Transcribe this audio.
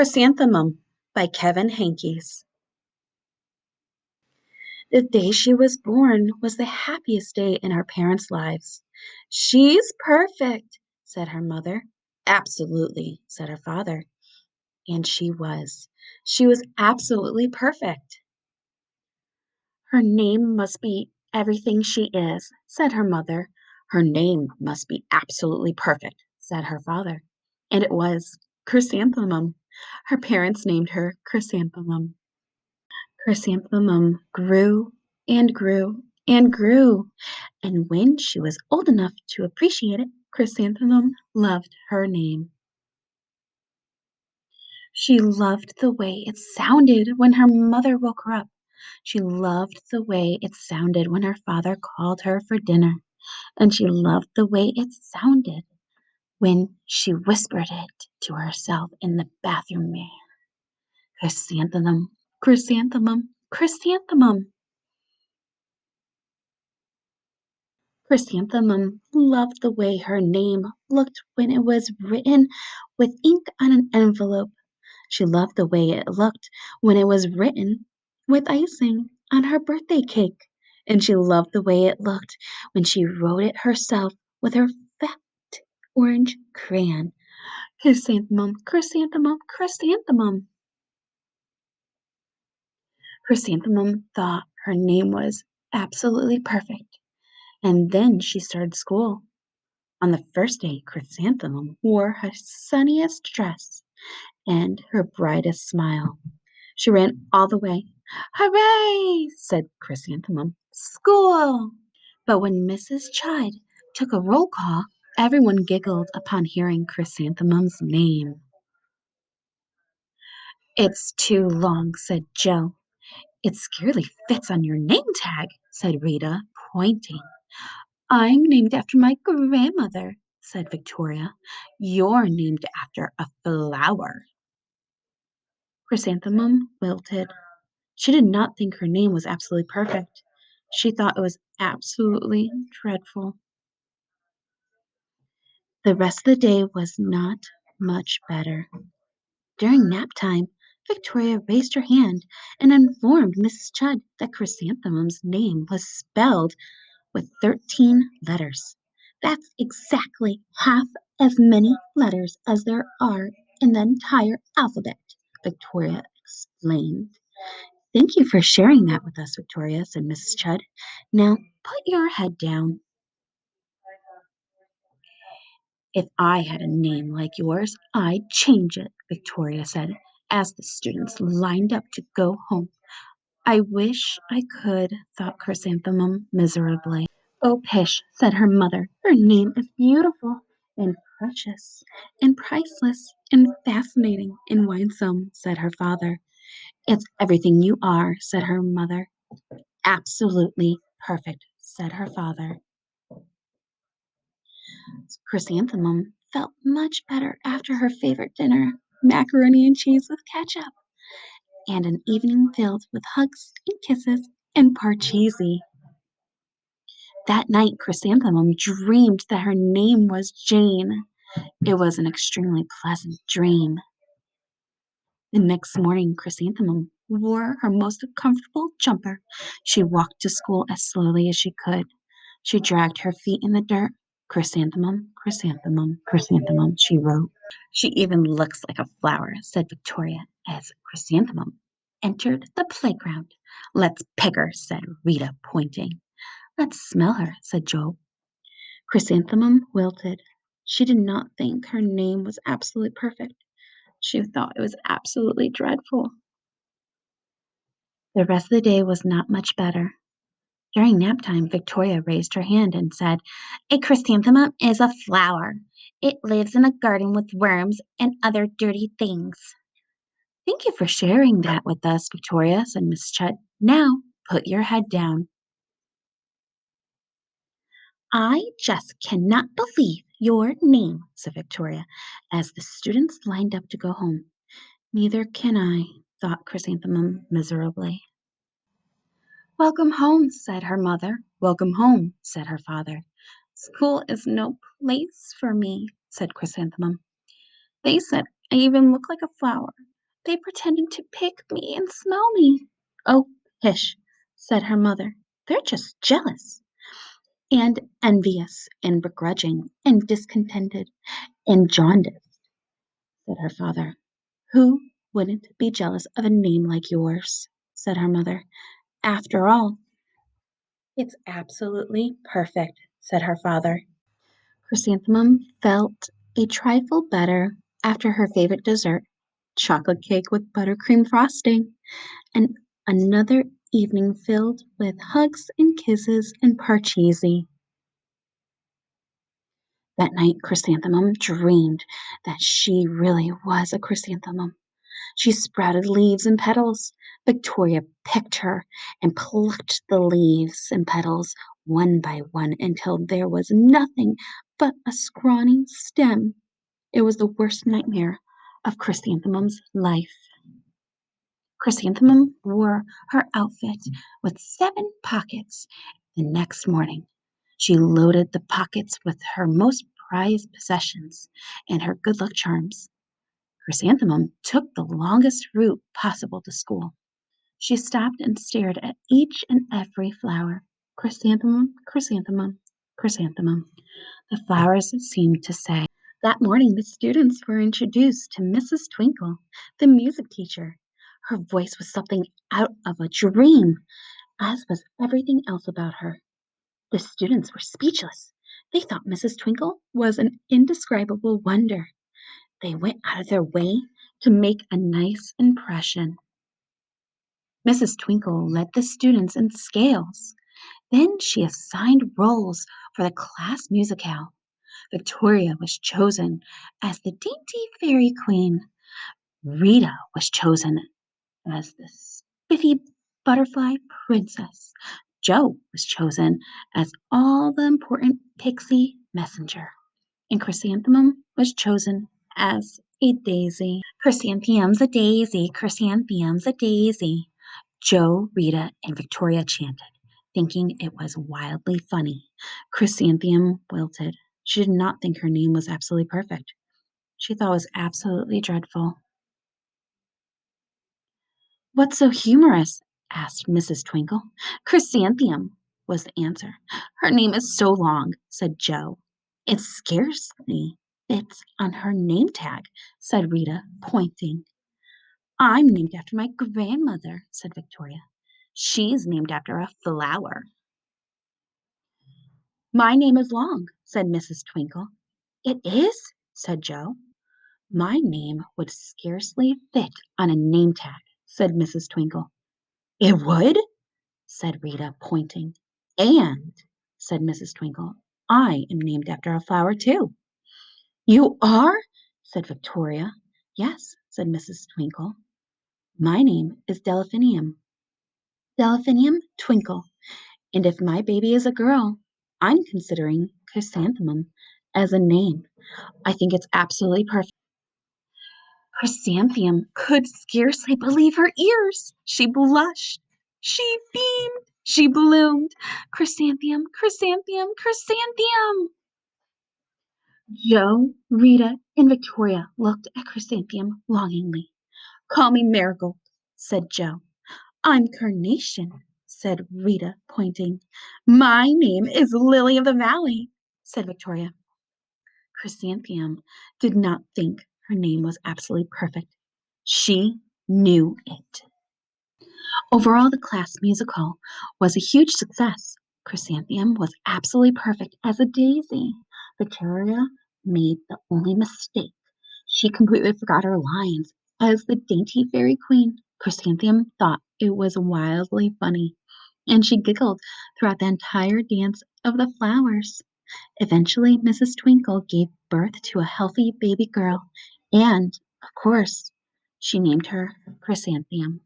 Chrysanthemum by Kevin Hankes. The day she was born was the happiest day in her parents' lives. She's perfect, said her mother. Absolutely, said her father. And she was. She was absolutely perfect. Her name must be everything she is, said her mother. Her name must be absolutely perfect, said her father. And it was Chrysanthemum. Her parents named her Chrysanthemum. Chrysanthemum grew and grew and grew, and when she was old enough to appreciate it, Chrysanthemum loved her name. She loved the way it sounded when her mother woke her up. She loved the way it sounded when her father called her for dinner, and she loved the way it sounded when she whispered it to herself in the bathroom mirror. Chrysanthemum, chrysanthemum, chrysanthemum. Chrysanthemum loved the way her name looked when it was written with ink on an envelope. She loved the way it looked when it was written with icing on her birthday cake. And she loved the way it looked when she wrote it herself with her fat orange crayon. Chrysanthemum, chrysanthemum, chrysanthemum. Chrysanthemum thought her name was absolutely perfect. And then she started school. On the first day, Chrysanthemum wore her sunniest dress and her brightest smile. She ran all the way. "Hooray!" said Chrysanthemum. "School!" But when Mrs. Chud took a roll call, everyone giggled upon hearing Chrysanthemum's name. "It's too long," said Joe. "It scarcely fits on your name tag," said Rita, pointing. "I'm named after my grandmother," said Victoria. "You're named after a flower." Chrysanthemum wilted. She did not think her name was absolutely perfect. She thought it was absolutely dreadful. The rest of the day was not much better. During nap time, Victoria raised her hand and informed Mrs. Chud that Chrysanthemum's name was spelled with 13 letters. That's exactly half as many letters as there are in the entire alphabet, Victoria explained. "Thank you for sharing that with us, Victoria," said Mrs. Chud. "Now put your head down." "If I had a name like yours, I'd change it," Victoria said, as the students lined up to go home. "I wish I could," thought Chrysanthemum miserably. "Oh, pish," said her mother. "Her name is beautiful and precious and priceless and fascinating and winsome," said her father. "It's everything you are," said her mother. "Absolutely perfect," said her father. Chrysanthemum felt much better after her favorite dinner, macaroni and cheese with ketchup, and an evening filled with hugs and kisses and parcheesi. That night, Chrysanthemum dreamed that her name was Jane. It was an extremely pleasant dream. The next morning, Chrysanthemum wore her most comfortable jumper. She walked to school as slowly as she could. She dragged her feet in the dirt. "Chrysanthemum, chrysanthemum, chrysanthemum," she wrote. "She even looks like a flower," said Victoria, as Chrysanthemum entered the playground. "Let's pick her," said Rita, pointing. "Let's smell her," said Joe. Chrysanthemum wilted. She did not think her name was absolutely perfect. She thought it was absolutely dreadful. The rest of the day was not much better. During nap time, Victoria raised her hand and said, "A chrysanthemum is a flower. It lives in a garden with worms and other dirty things." "Thank you for sharing that with us, Victoria," said Miss Chud. "Now, put your head down." "I just cannot believe your name," said Victoria, as the students lined up to go home. "Neither can I," thought Chrysanthemum miserably. "Welcome home," said her mother. "Welcome home," said her father. "School is no place for me," said Chrysanthemum. "They said I even look like a flower. They pretended to pick me and smell me." "Oh, pish," said her mother. "They're just jealous and envious and begrudging and discontented and jaundiced," said her father. "Who wouldn't be jealous of a name like yours?" said her mother. "After all, it's absolutely perfect," said her father. Chrysanthemum felt a trifle better after her favorite dessert, chocolate cake with buttercream frosting, and another evening filled with hugs and kisses and parcheesi. That night, Chrysanthemum dreamed that she really was a chrysanthemum. She sprouted leaves and petals. Victoria picked her and plucked the leaves and petals one by one until there was nothing but a scrawny stem. It was the worst nightmare of Chrysanthemum's life. Chrysanthemum wore her outfit with 7 pockets. The next morning, she loaded the pockets with her most prized possessions and her good luck charms. Chrysanthemum took the longest route possible to school. She stopped and stared at each and every flower. Chrysanthemum, chrysanthemum, chrysanthemum. The flowers seemed to say. That morning, the students were introduced to Mrs. Twinkle, the music teacher. Her voice was something out of a dream, as was everything else about her. The students were speechless. They thought Mrs. Twinkle was an indescribable wonder. They went out of their way to make a nice impression. Mrs. Twinkle led the students in scales. Then she assigned roles for the class musicale. Victoria was chosen as the dainty fairy queen. Rita was chosen as the spiffy butterfly princess. Jo was chosen as all the important pixie messenger. And Chrysanthemum was chosen as a daisy. Chrysanthemum's a daisy, chrysanthemum's a daisy. Jo, Rita, and Victoria chanted, thinking it was wildly funny. Chrysanthemum wilted. She did not think her name was absolutely perfect. She thought it was absolutely dreadful. "What's so humorous?" asked Mrs. Twinkle. "Chrysanthemum," was the answer. "Her name is so long," said Jo. "It scarcely fits on her name tag," said Rita, pointing. "I'm named after my grandmother," said Victoria. "She's named after a flower." "My name is long," said Mrs. Twinkle. "It is?" said Jo. "My name would scarcely fit on a name tag," said Mrs. Twinkle. "It would?" said Rita, pointing. "And," said Mrs. Twinkle, "I am named after a flower, too." "You are?" said Victoria. "Yes," said Mrs. Twinkle. "My name is Delphinium. Delphinium Twinkle. And if my baby is a girl, I'm considering Chrysanthemum as a name. I think it's absolutely perfect." Chrysanthemum could scarcely believe her ears. She blushed. She beamed. She bloomed. Chrysanthemum, chrysanthemum, chrysanthemum. Jo, Rita, and Victoria looked at Chrysanthemum longingly. "Call me Marigold," said Jo. "I'm Carnation," said Rita, pointing. "My name is Lily of the Valley," said Victoria. Chrysanthemum did not think her name was absolutely perfect. She knew it. Overall, the class musical was a huge success. Chrysanthemum was absolutely perfect as a daisy. Victoria made the only mistake. She completely forgot her lines. As the dainty fairy queen, Chrysanthemum thought it was wildly funny, and she giggled throughout the entire dance of the flowers. Eventually, Mrs. Twinkle gave birth to a healthy baby girl, and, of course, she named her Chrysanthemum.